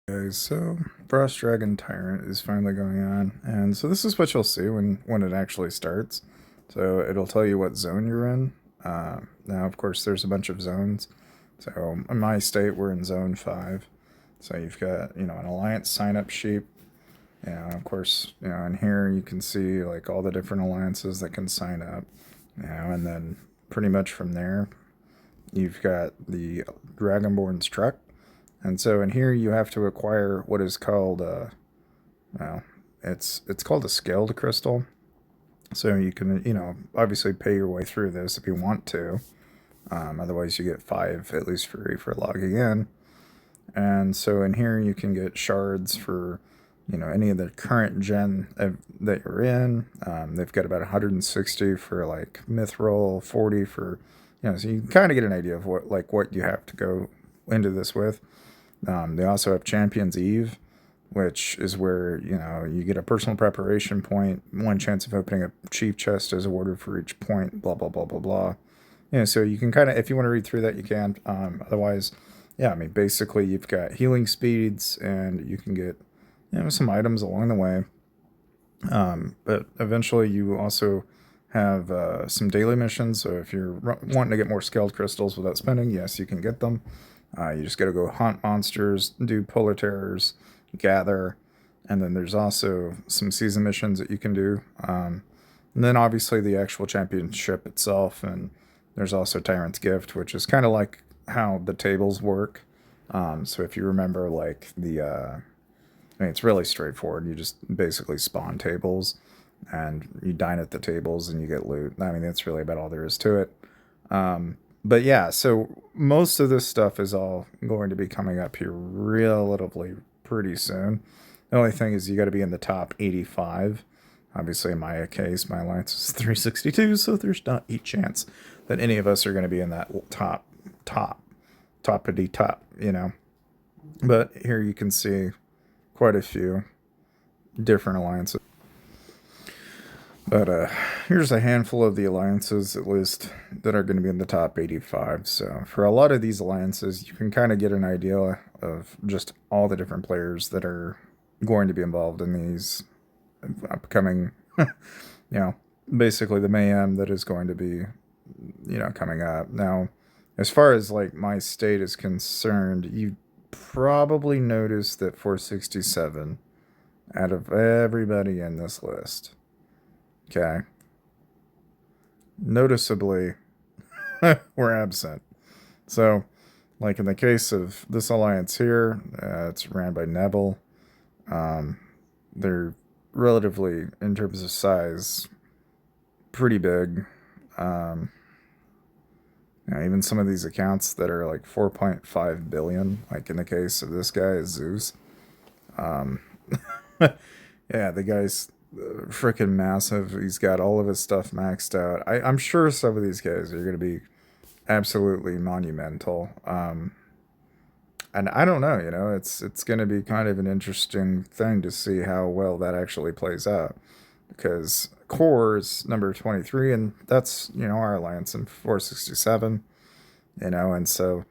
Guys, so Frostdragon Tyrant is finally going on, and so this is what you'll see when it actually starts. So it'll tell you what zone you're in. Now, of course, there's a bunch of zones. So in my state, we're in Zone 5. So you've got, an alliance sign-up sheet. Of course, in here you can see like all the different alliances that can sign up. And then pretty much from there, you've got the Dragonborn's truck. And so in here you have to acquire what is called well, it's called a scaled crystal. So you can, obviously pay your way through this if you want to. Otherwise you get 5 at least free for logging in. And so in here you can get shards for, any of the current gen that you're in. They've got about 160 for like mithril, 40 for, so you can kind of get an idea of what you have to go into this with. They also have Champion's Eve, which is where, you get a personal preparation point. 1 chance of opening a chief chest is awarded for each point, blah, blah, blah, blah, blah. So you can kind of, if you want to read through that, you can. Otherwise, yeah, I mean, basically you've got healing speeds and you can get, some items along the way. But eventually you also have some daily missions. So if you're wanting to get more scaled crystals without spending, yes, you can get them. You just got to go hunt monsters, do polar terrors, gather, and then there's also some season missions that you can do. And then obviously the actual championship itself, and there's also Tyrant's Gift, which is kind of like how the tables work. So if you remember, like it's really straightforward. You just basically spawn tables, and you dine at the tables, and you get loot. I mean, that's really about all there is to it. But yeah, so most of this stuff is all going to be coming up here relatively pretty soon. The only thing is you got to be in the top 85. Obviously, in my case, my alliance is 362, so there's not a chance that any of us are going to be in that top of the top, But here you can see quite a few different alliances. But here's a handful of the alliances, at least, that are going to be in the top 85. So for a lot of these alliances, you can kind of get an idea of just all the different players that are going to be involved in these upcoming, basically the mayhem that is going to be, coming up. Now, as far as like my state is concerned, you probably noticed that 467 out of everybody in this list, okay, noticeably were absent. So, like in the case of this alliance here, it's ran by Neville. They're relatively, in terms of size, pretty big. Even some of these accounts that are like 4.5 billion, like in the case of this guy, is Zeus. Um, yeah, the guy's freaking massive. He's got all of his stuff maxed out. I'm sure some of these guys are going to be absolutely monumental. And I don't know, it's going to be kind of an interesting thing to see how well that actually plays out. Because core is number 23, and that's, our alliance in 467, and so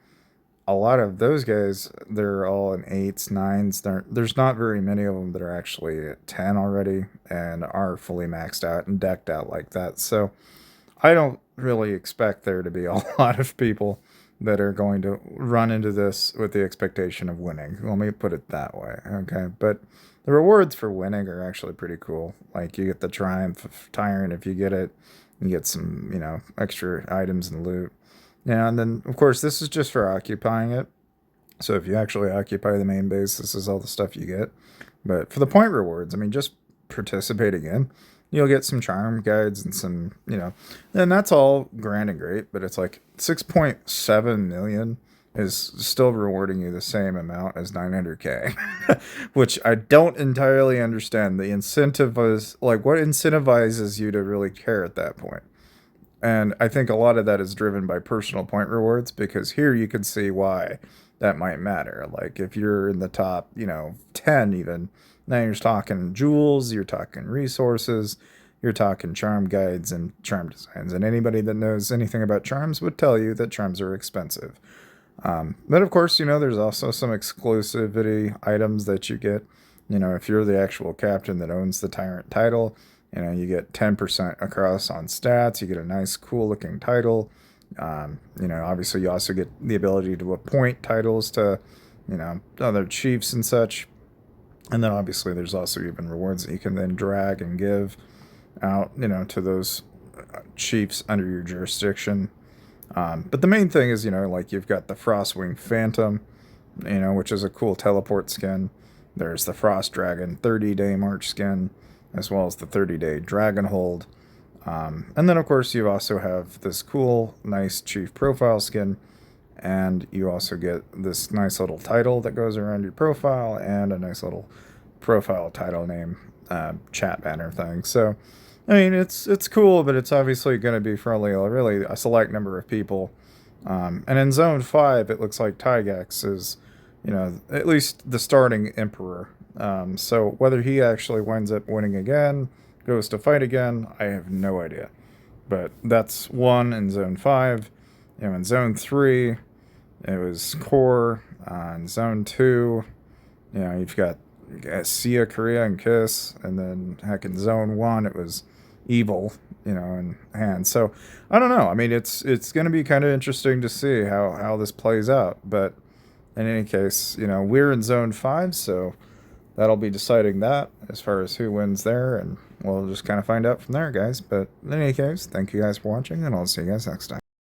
a lot of those guys, they're all in 8s, 9s. There's not very many of them that are actually at 10 already and are fully maxed out and decked out like that. So I don't really expect there to be a lot of people that are going to run into this with the expectation of winning. Let me put it that way, okay? But the rewards for winning are actually pretty cool. Like you get the Triumph of Tyrant if you get it. You get some, extra items and loot. Yeah, and then, of course, this is just for occupying it. So if you actually occupy the main base, this is all the stuff you get. But for the point rewards, I mean, just participating in, you'll get some charm guides and some, and that's all grand and great, but it's like 6.7 million is still rewarding you the same amount as 900k, which I don't entirely understand. The incentive is like, what incentivizes you to really care at that point? And I think a lot of that is driven by personal point rewards, because here you can see why that might matter. Like if you're in the top, 10 even, now you're talking jewels, you're talking resources, you're talking charm guides and charm designs. And anybody that knows anything about charms would tell you that charms are expensive. But of course, there's also some exclusivity items that you get. If you're the actual captain that owns the Tyrant title, you get 10% across on stats. You get a nice, cool looking title. Obviously, you also get the ability to appoint titles to, other chiefs and such. And then obviously, there's also even rewards that you can then drag and give out, to those chiefs under your jurisdiction. But the main thing is, like you've got the Frostwing Phantom, which is a cool teleport skin. There's the Frostdragon 30-day March skin, as well as the 30-day Dragon Hold. And then, of course, you also have this cool, nice Chief Profile skin, and you also get this nice little title that goes around your profile, and a nice little profile title name chat banner thing. So, I mean, it's cool, but it's obviously going to be for only really a select number of people. And in Zone 5, it looks like Tygex is, at least the starting Emperor. So whether he actually winds up winning again, goes to fight again, I have no idea. But that's one in Zone 5. In Zone 3, it was Core. In Zone 2, you've got Sia, Korea, and Kiss. And then, heck, in Zone 1, it was Evil, in hand. So I don't know. I mean, it's going to be kind of interesting to see how this plays out. But in any case, we're in Zone 5, so that'll be deciding that as far as who wins there, and we'll just kind of find out from there, guys. But in any case, thank you guys for watching, and I'll see you guys next time.